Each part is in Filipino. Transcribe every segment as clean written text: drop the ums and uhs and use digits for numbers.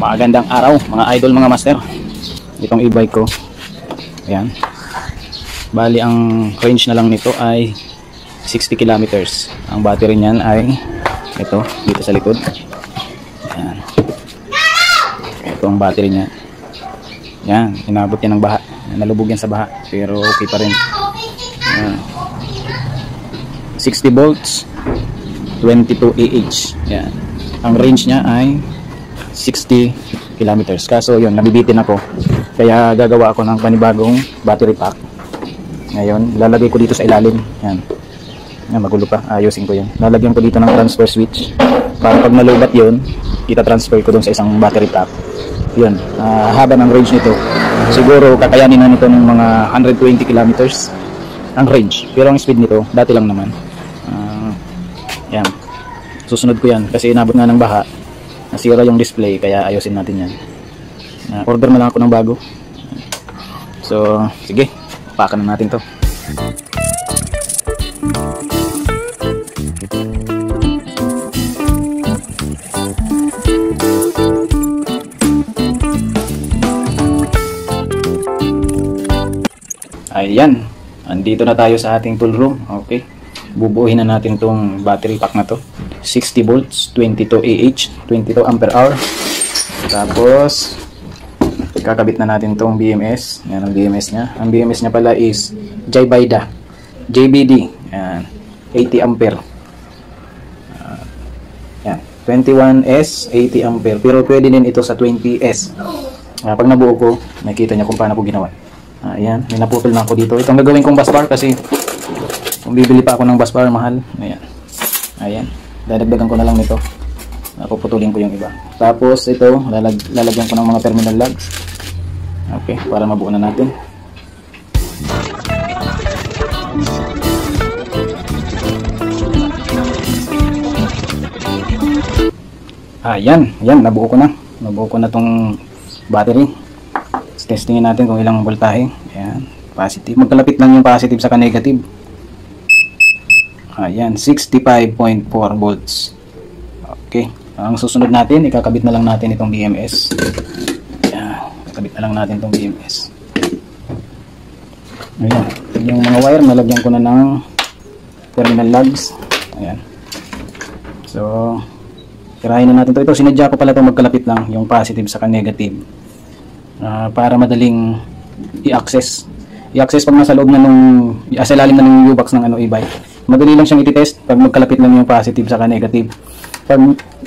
Magandang araw mga idol, mga master. Itong e-bike ko, ayan, bali ang range na lang nito ay 60 kilometers. Ang battery niyan ay ito, dito sa likod. Ayan, ito ang battery niya. Ayan, inabot yan ng baha, nalubog yan sa baha, pero okay pa rin. Ayan, 60 volts, 22 Ah. Ayan, ang range niya ay 60 kilometers. Kaso yun, nabibitin ako, kaya gagawa ako ng panibagong battery pack. Ngayon lalagay ko dito sa ilalim. Yan, yan, magulo pa, ayusin ko yun. Lalagyan ko dito ng transfer switch para pag nalubat yun, ita-transfer ko dun sa isang battery pack. Yun, haba ng range nito, siguro kakayanin na nito ng mga 120 kilometers ang range, pero ang speed nito dati lang naman. Yan, susunod ko yan kasi inabot nga ng baha, nasira yung display, kaya ayusin natin yan. Order na lang ako ng bago. So sige, pakan na natin to. Ayan, andito na tayo sa ating tool room. Okay, bubuuhin na natin tong battery pack na to. 60 volts, 22 Ah, 22 ampere hour. Tapos kakabit na natin tong BMS. Yan ang BMS niya. Ang BMS niya pala is JBD. Yan, 80 ampere. Yan, 21S, 80 ampere. Pero pwede din ito sa 20S. Pag nabuo ko, nakita niya kung paano ko ginawa. Ayan, may naputol na ako dito. Itong gagawin kong bus bar kasi kung bibili pa ako ng bus bar, mahal. Ayan, ayan, dadagdagan ko na lang nito. Puputulin ko yung iba. Tapos ito, lalagyan ko ng mga terminal lugs. Okay, para mabuo na natin. Ayan, yan, nabuo ko na. Nabuo ko na tong battery. Testingin natin kung ilang voltahe. Ayan, positive. Magkalapit lang yung positive sa negative. Ayan, 65.4 volts. Okay, ang susunod natin, ikakabit na lang natin itong BMS. Ayan, ikakabit na lang natin itong BMS. Ayan, yung mga wire, nalagyan ko na ng terminal lugs. Ayan. So, tirahin na natin ito. Ito, sinadya ko pala ito magkalapit lang, yung positive sa negative. Para madaling i-access. I-access pag nasa loob na nung, sa ilalim na ng U-box ng e-bike. Madali lang siyang i-test pag magkalapit lang yung positive sa negative. Pag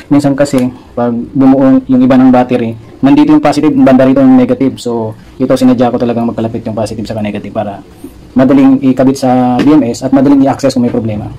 minsan kasi, pag bumuo yung iba ng battery, nandito yung positive, banda rito yung negative. So, ito sinadya ko talagang magkalapit yung positive sa negative para madaling ikabit sa BMS at madaling i-access kung may problema.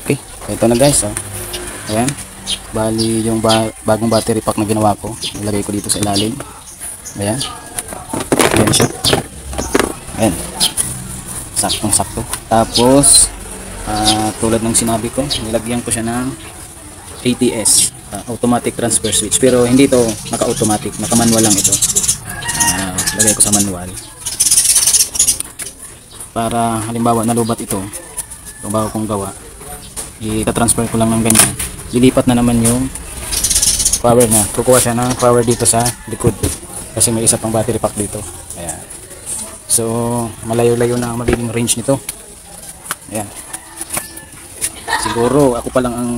Okay, ito na guys. Ayan, bali yung bagong battery pack na ginawa ko, ilagay ko dito sa ilalim. Ayan, ayan siya. Ayan, saktong sakto. Tapos tulad ng sinabi ko, nilagyan ko siya ng ATS, automatic transfer switch, pero hindi ito naka-automatic, naka-manual lang ito. Lagay ko sa manual para halimbawa nalubat ito, itong bago kong gawa, i-transfer ko lang ng ganyan, lilipat na naman yung power niya. Kukuha siya ng power dito sa likod kasi may isa pang battery pack dito. Ayan, so malayo-layo na ang magiging range nito. Ayan, siguro ako pa lang ang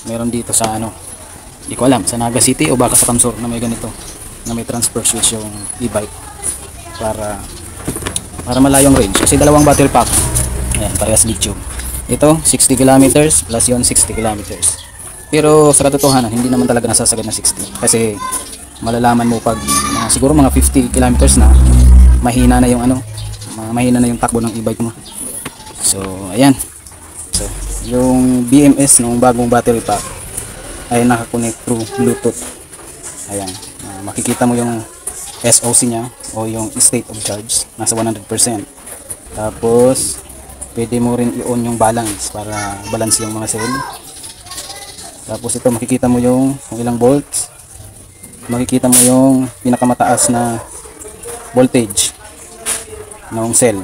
meron dito sa hindi ko alam, sa Naga City o baka sa Kamsur na may ganito, na may transfer switch yung e-bike para malayong range kasi dalawang battery pack. Ayan, parehas lithium. Ito 60 kilometers plus yon 60 kilometers. Pero sa katotohanan hindi naman talaga nasasagad na 60 kasi malalaman mo pag siguro mga 50 kilometers na mahina na yung mahina na yung takbo ng e-bike mo. So ayan, so yung BMS ng bagong battery pack ay nakakonect through Bluetooth. Ayan, makikita mo yung SOC nya o yung state of charge, nasa 100%. Tapos pwede mo rin i-on yung balance para balance yung mga cell. Tapos ito makikita mo yung kung ilang volts, makikita mo yung pinakamataas na voltage ng cell.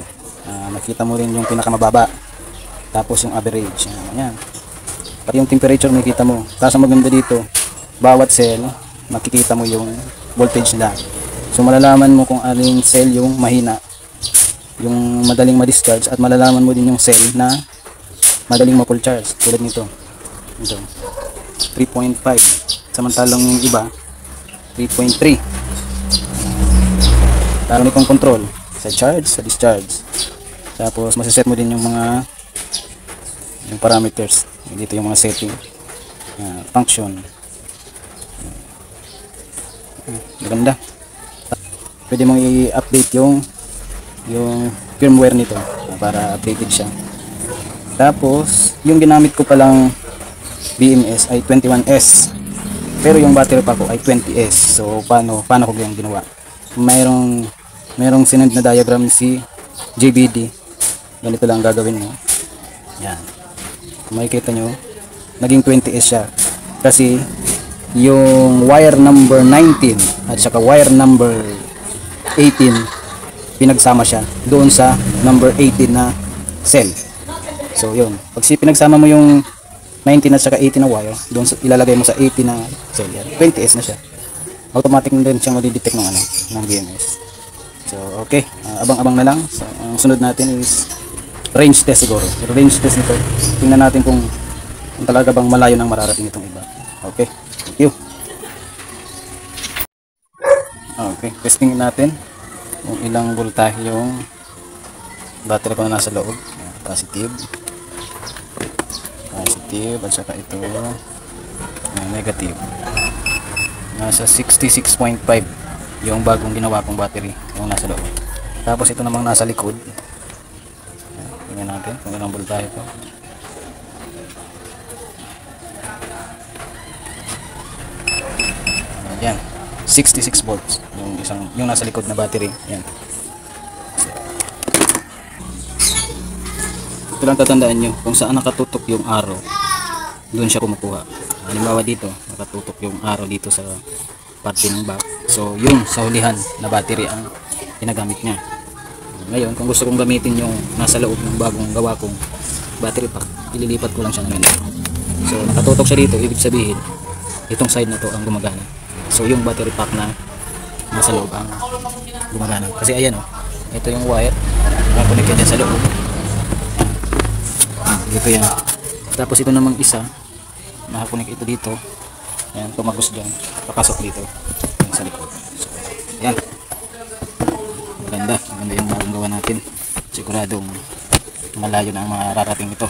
Makikita mo rin yung pinakamababa, tapos yung average. Ayan. Pati yung temperature makikita mo. Tapos ang maganda dito, bawat cell makikita mo yung voltage nila. So malalaman mo kung aling cell yung mahina, yung madaling ma-discharge, at malalaman mo din yung cell na madaling ma-full charge. Tulad nito. Ito. 3.5. Samantalang yung iba 3.3. Meron itong control sa charge, sa discharge. Tapos masiset mo din yung mga parameters. Dito yung mga setting, function. Maganda. Pwede mong i-update yung firmware nito para updated siya. Tapos yung ginamit ko palang BMS ay 21S, pero yung battery pack ko ay 20S. So paano ko yung ginawa? Mayroong sinend na diagram si JBD. Ganito lang gagawin mo. Yan. Kung makikita nyo, naging 20S siya. Kasi yung wire number 19 at saka wire number 18, pinagsama siya doon sa number 18 na cell. So yun, pag pinagsama mo yung 19 at saka 18 na wire, doon ilalagay mo sa 18 na cell, yan, 20S na siya. Automatic din siyang madidetect ng BMS. So okay, abang-abang na lang. So, ang sunod natin is range test siguro. Range test nito, tingnan natin kung talaga bang malayo nang mararating itong iba. Okay, thank you. Okay, testing natin kung ilang voltahe yung battery ko na nasa loob. Positive, at saka ito negative. Nasa 66.5 yung bagong ginawa kong battery yung nasa loob. Tapos ito namang nasa likod. Tingnan natin kung ilang voltahe ito. Yan, 66 volts yung nasa likod na battery. Yan. Ito lang tatandaan nyo, kung saan nakatutok yung arrow, doon siya kumukuha. Halimbawa dito, nakatutok yung arrow dito sa parte ng back. So yung sa hulihan na battery ang ginagamit niya. Ngayon, kung gusto kong gamitin yung nasa loob ng bagong gawa kong battery pack, ililipat ko lang siya ng ganito. So nakatutok siya dito, ibig sabihin itong side na to ang gumagana. So yung battery pack na nasa loob ang gumagana. Kasi ayan ito yung wire na connected dyan sa loob. Dito yan. Tapos ito namang isa, nakakunik ito dito. Ayan, tumagos dyan, papasok dito sa likod. So, yan. Maganda yung bagong gawa natin. Siguradong malayo na ang mararating ito.